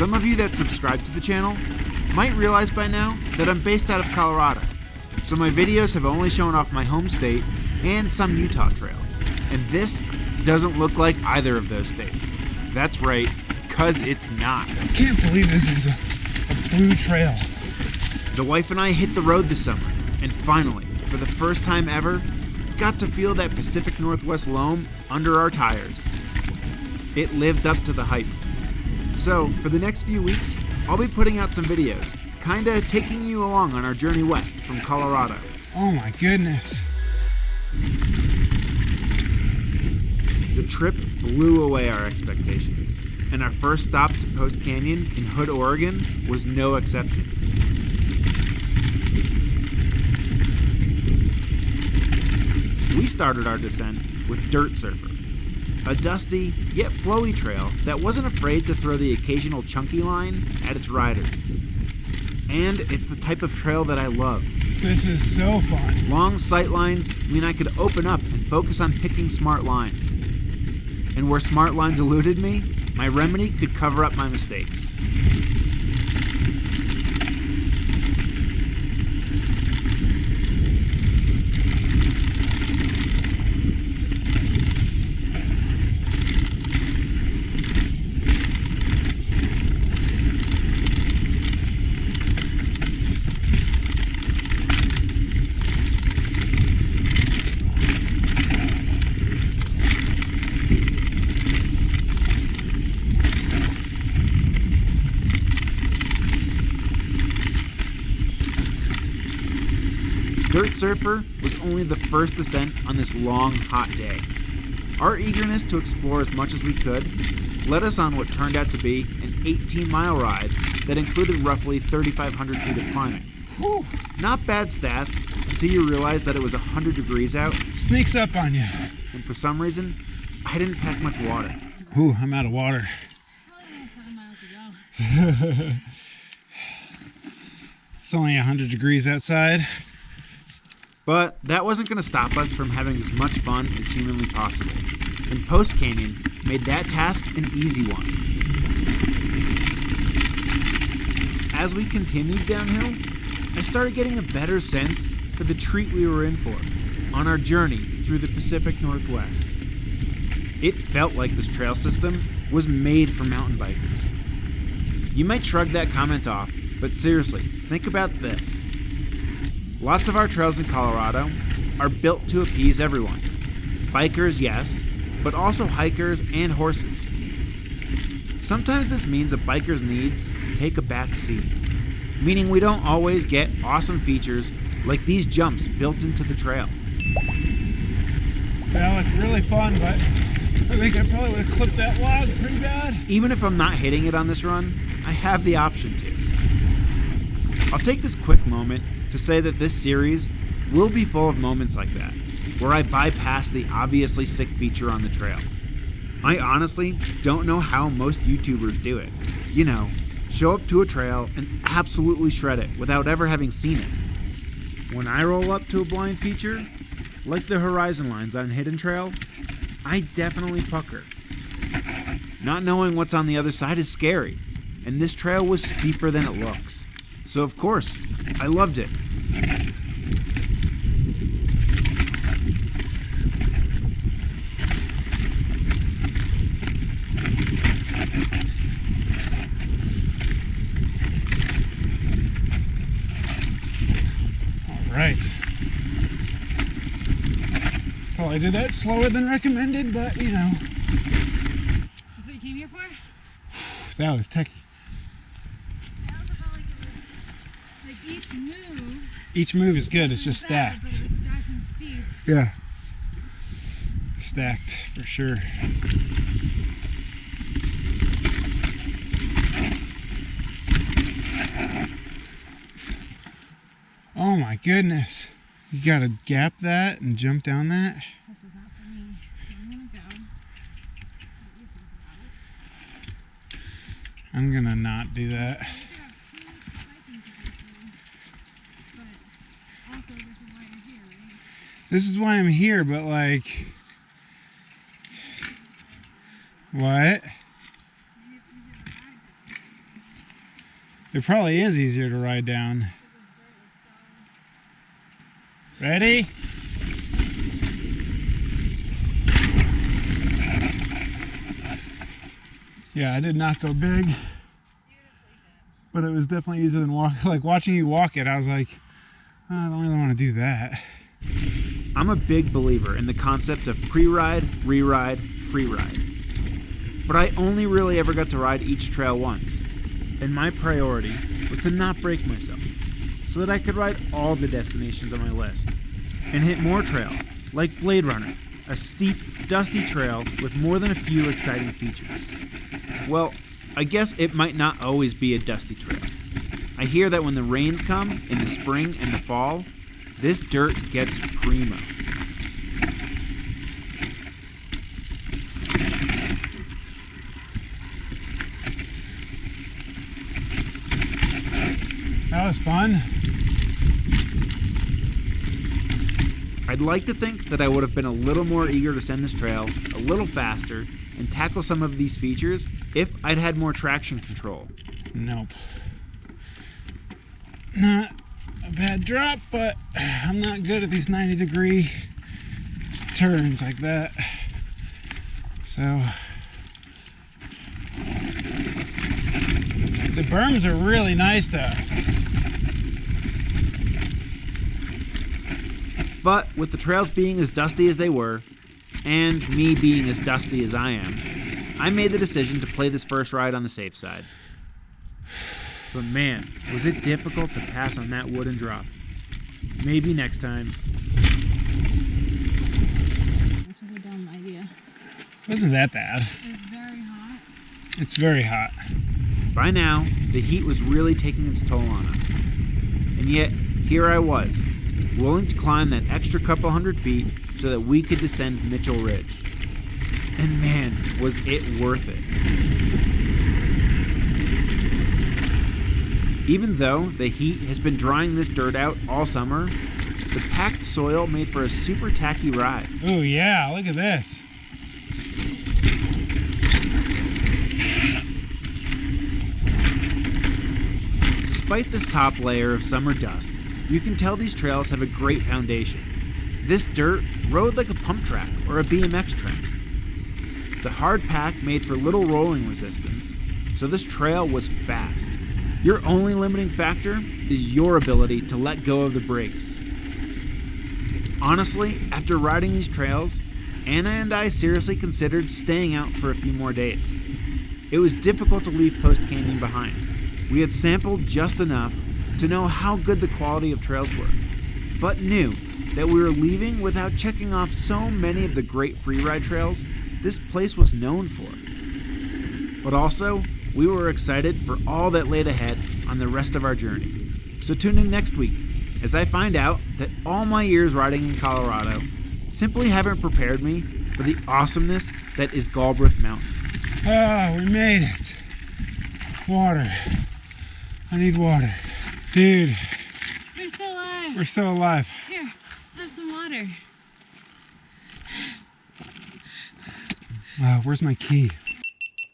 Some of you that subscribe to the channel might realize by now that I'm based out of Colorado, so my videos have only shown off my home state and some Utah trails. And this doesn't look like either of those states. That's right, cause it's not. I can't believe this is a blue trail. The wife and I hit the road this summer, and finally, for the first time ever, got to feel that Pacific Northwest loam under our tires. It lived up to the hype. So, for the next few weeks, I'll be putting out some videos, kinda taking you along on our journey west from Colorado. Oh my goodness. The trip blew away our expectations, and our first stop to Post Canyon in Hood, Oregon was no exception. We started our descent with Dirt Surfer, a dusty yet flowy trail that wasn't afraid to throw the occasional chunky line at its riders. And it's the type of trail that I love. This is so fun. Long sight lines mean I could open up and focus on picking smart lines. And where smart lines eluded me, my remedy could cover up my mistakes. Dirt Surfer was only the first descent on this long, hot day. Our eagerness to explore as much as we could led us on what turned out to be an 18-mile ride that included roughly 3,500 feet of climbing. Whew. Not bad stats until you realize that it was 100 degrees out. Sneaks up on you. And for some reason, I didn't pack much water. Ooh, I'm out of water. It's only 100 degrees outside. But that wasn't going to stop us from having as much fun as humanly possible. And Post Canyon made that task an easy one. As we continued downhill, I started getting a better sense for the treat we were in for on our journey through the Pacific Northwest. It felt like this trail system was made for mountain bikers. You might shrug that comment off, but seriously, think about this. Lots of our trails in Colorado are built to appease everyone. Bikers, yes, but also hikers and horses. Sometimes this means a biker's needs take a back seat, meaning we don't always get awesome features like these jumps built into the trail. That looked really fun, but I think I probably would have clipped that log pretty bad. Even if I'm not hitting it on this run, I have the option to. I'll take this quick moment to say that this series will be full of moments like that, where I bypass the obviously sick feature on the trail. I honestly don't know how most YouTubers do it. You know, show up to a trail and absolutely shred it without ever having seen it. When I roll up to a blind feature, like the horizon lines on Hidden Trail, I definitely pucker. Not knowing what's on the other side is scary, and this trail was steeper than it looks. So of course, I loved it. All right. Probably did that slower than recommended, but you know. Is this what you came here for? That was techie. I also felt like it was like each move. Each move is good, it's just stacked. But it was stacked and steep. Yeah. Stacked for sure. Oh my goodness. You gotta gap that and jump down that. This is not for me. So I'm gonna go. I'm gonna not do that. But also, this is why I'm here, right? This is why I'm here, but like... What? It probably is easier to ride down. Ready? Yeah, I did not go big, but it was definitely easier than walk. Like watching you walk it, I was like, oh, I don't really want to do that. I'm a big believer in the concept of pre-ride, re-ride, free ride. But I only really ever got to ride each trail once, and my priority was to not break myself, so that I could ride all the destinations on my list, and hit more trails, like Blade Runner, a steep, dusty trail with more than a few exciting features. Well, I guess it might not always be a dusty trail. I hear that when the rains come in the spring and the fall, this dirt gets primo. That was fun. I'd like to think that I would have been a little more eager to send this trail a little faster and tackle some of these features if I'd had more traction control. Nope. Not a bad drop, but I'm not good at these 90-degree turns like that. So the berms are really nice though. But with the trails being as dusty as they were, and me being as dusty as I am, I made the decision to play this first ride on the safe side. But man, was it difficult to pass on that wooden drop. Maybe next time. This was a dumb idea. Wasn't that bad. It's very hot. It's very hot. By now, the heat was really taking its toll on us. And yet, here I was, willing to climb that extra couple hundred feet so that we could descend Mitchell Ridge. And man, was it worth it. Even though the heat has been drying this dirt out all summer, the packed soil made for a super tacky ride. Oh yeah, look at this. Despite this top layer of summer dust, you can tell these trails have a great foundation. This dirt rode like a pump track or a BMX track. The hard pack made for little rolling resistance, so this trail was fast. Your only limiting factor is your ability to let go of the brakes. Honestly, after riding these trails, Anna and I seriously considered staying out for a few more days. It was difficult to leave Post Canyon behind. We had sampled just enough to know how good the quality of trails were, but knew that we were leaving without checking off so many of the great freeride trails this place was known for. But also, we were excited for all that laid ahead on the rest of our journey. So tune in next week as I find out that all my years riding in Colorado simply haven't prepared me for the awesomeness that is Galbraith Mountain. Oh, we made it. Water. I need water. Dude, We're still alive. we're still alive. Here, have some water. Where's my key?